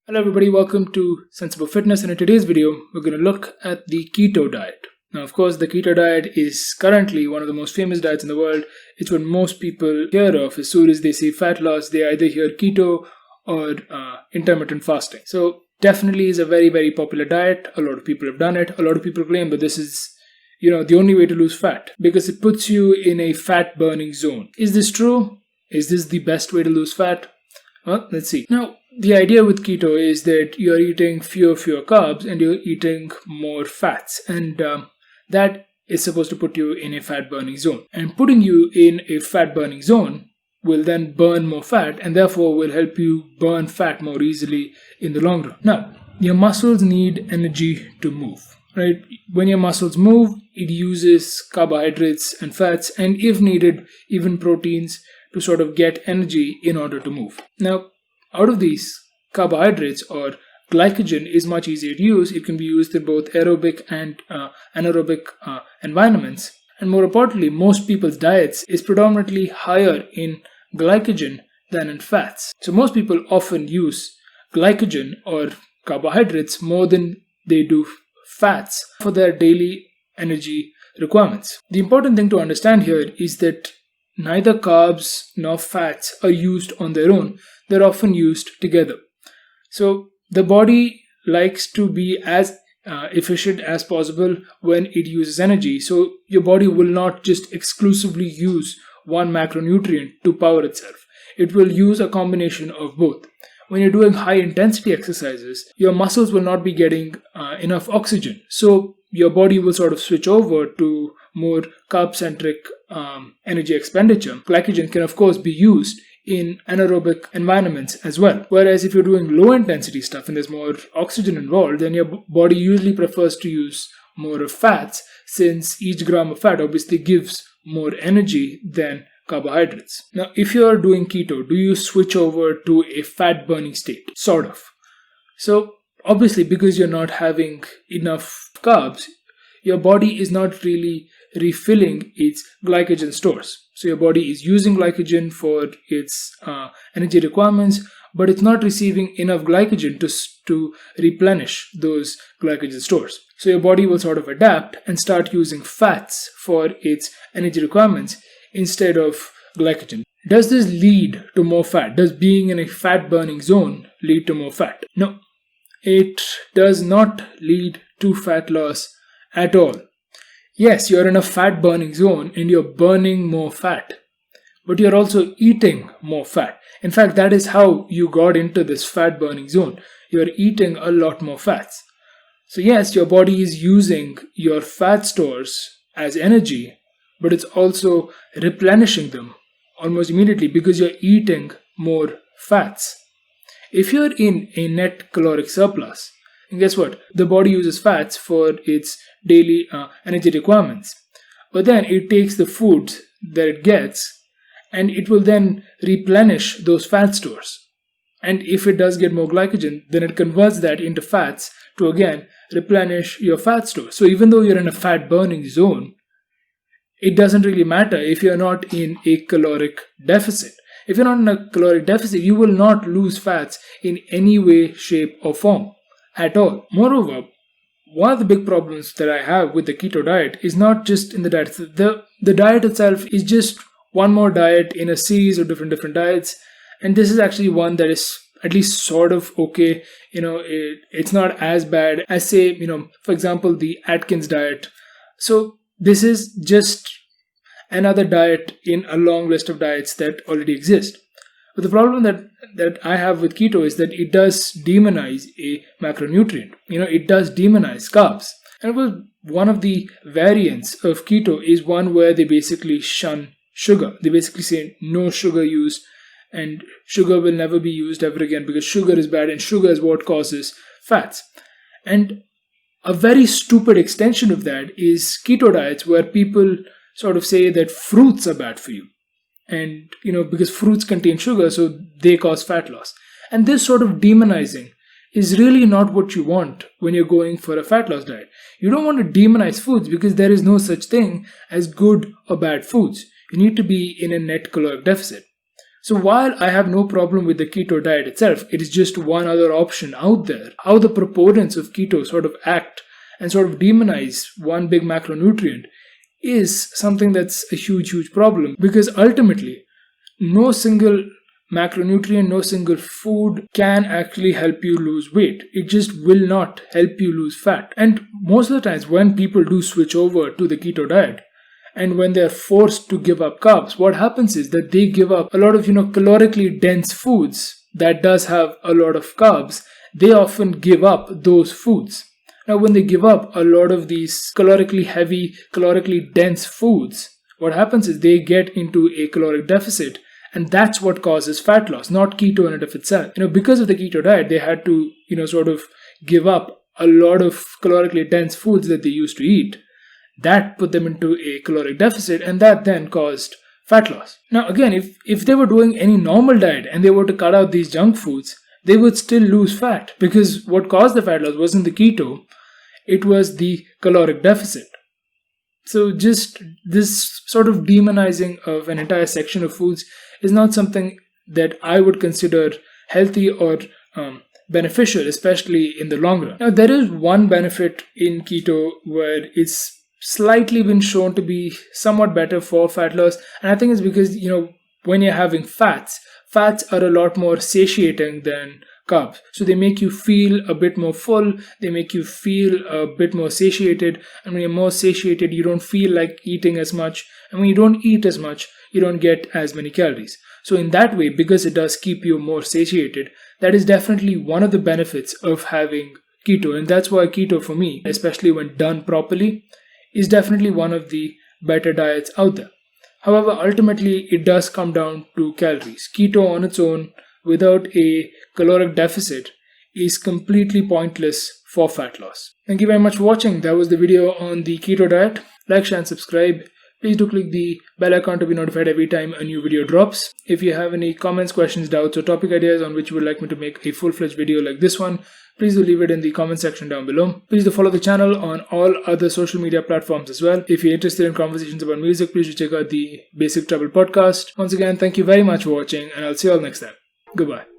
Hello everybody, welcome to Sensible Fitness, and in today's video we're going to look at the keto diet. Now of course the keto diet is currently one of the most famous diets in the world. It's what most people hear of. As soon as they say fat loss, they either hear keto or intermittent fasting. So definitely is a very popular diet. A lot of people have done it. A lot of people claim that this is the only way to lose fat because it puts you in a fat burning zone. Is this true? Is this the best way to lose fat? Well, let's see. Now, the idea with keto is that you're eating fewer carbs and you're eating more fats, and that is supposed to put you in a fat burning zone. And putting you in a fat burning zone will then burn more fat and therefore will help you burn fat more easily in the long run. Now, your muscles need energy to move, right? When your muscles move, it uses carbohydrates and fats, and if needed, even proteins to sort of get energy in order to move. Now, out of these, carbohydrates or glycogen is much easier to use. It can be used in both aerobic and anaerobic environments. And more importantly, most people's diets is predominantly higher in glycogen than in fats. So most people often use glycogen or carbohydrates more than they do fats for their daily energy requirements. The important thing to understand here is that neither carbs nor fats are used on their own. They're often used together. So the body likes to be as efficient as possible when it uses energy. So your body will not just exclusively use one macronutrient to power itself. It will use a combination of both. When you're doing high intensity exercises, your muscles will not be getting enough oxygen. So your body will sort of switch over to more carb-centric energy expenditure. Glycogen can of course be used in anaerobic environments as well. Whereas if you're doing low intensity stuff and there's more oxygen involved, then your body usually prefers to use more of fats, since each gram of fat obviously gives more energy than carbohydrates. Now, if you're doing keto, do you switch over to a fat burning state? Sort of. So obviously, because you're not having enough carbs, your body is not really refilling its glycogen stores. So your body is using glycogen for its energy requirements, but it's not receiving enough glycogen to replenish those glycogen stores. So your body will sort of adapt and start using fats for its energy requirements instead of glycogen. Does this lead to more fat? Does being in a fat burning zone lead to more fat? No, it does not lead to fat loss at all. Yes, you're in a fat burning zone and you're burning more fat, but you're also eating more fat. In fact, that is how you got into this fat burning zone. You're eating a lot more fats. So yes, your body is using your fat stores as energy, but it's also replenishing them almost immediately because you're eating more fats. If you're in a net caloric surplus, and guess what? The body uses fats for its daily energy requirements. But then it takes the food that it gets and it will then replenish those fat stores. And if it does get more glycogen, then it converts that into fats to again replenish your fat stores. So even though you're in a fat burning zone, it doesn't really matter if you're not in a caloric deficit. If you're not in a caloric deficit, you will not lose fats in any way, shape, or form at all. Moreover, one of the big problems that I have with the keto diet is not just in the diet. The diet itself is just one more diet in a series of different diets, and this is actually one that is at least sort of okay. It's not as bad as, say, for example, the Atkins diet. So this is just another diet in a long list of diets that already exist. But the problem that I have with keto is that it does demonize a macronutrient. It does demonize carbs. And one of the variants of keto is one where they basically shun sugar. They basically say no sugar use, and sugar will never be used ever again because sugar is bad and sugar is what causes fats. And a very stupid extension of that is keto diets where people sort of say that fruits are bad for you. And, because fruits contain sugar, so they cause fat loss. And this sort of demonizing is really not what you want when you're going for a fat loss diet. You don't want to demonize foods because there is no such thing as good or bad foods. You need to be in a net caloric deficit. So while I have no problem with the keto diet itself, it is just one other option out there. How the proponents of keto sort of act and sort of demonize one big macronutrient is something that's a huge problem, because ultimately no single macronutrient, no single food can actually help you lose weight. It just will not help you lose fat. And most of the times when people do switch over to the keto diet, and when they're forced to give up carbs, what happens is that they give up a lot of, calorically dense foods that does have a lot of carbs. They often give up those foods. Now, when they give up a lot of these calorically heavy, calorically dense foods, what happens is they get into a caloric deficit, and that's what causes fat loss, not keto in and of itself. Because of the keto diet, they had to, sort of give up a lot of calorically dense foods that they used to eat. That put them into a caloric deficit, and that then caused fat loss. Now, again, if they were doing any normal diet and they were to cut out these junk foods, they would still lose fat, because what caused the fat loss wasn't the keto, it was the caloric deficit. So just this sort of demonizing of an entire section of foods is not something that I would consider healthy or beneficial, especially in the long run. Now, there is one benefit in keto where it's slightly been shown to be somewhat better for fat loss, and I think it's because when you're having fats are a lot more satiating than carbs. So they make you feel a bit more full, they make you feel a bit more satiated, and when you're more satiated, you don't feel like eating as much, and when you don't eat as much, you don't get as many calories. So in that way, because it does keep you more satiated, that is definitely one of the benefits of having keto, and that's why keto for me, especially when done properly, is definitely one of the better diets out there. However, ultimately, it does come down to calories. Keto on its own, without a caloric deficit, is completely pointless for fat loss. Thank you very much for watching. That was the video on the keto diet. Like, share, and subscribe. Please do click the bell icon to be notified every time a new video drops. If you have any comments, questions, doubts, or topic ideas on which you would like me to make a full-fledged video like this one, please do leave it in the comment section down below. Please do follow the channel on all other social media platforms as well. If you're interested in conversations about music, please do check out the Basic Trouble podcast. Once again, thank you very much for watching, and I'll see you all next time. Goodbye.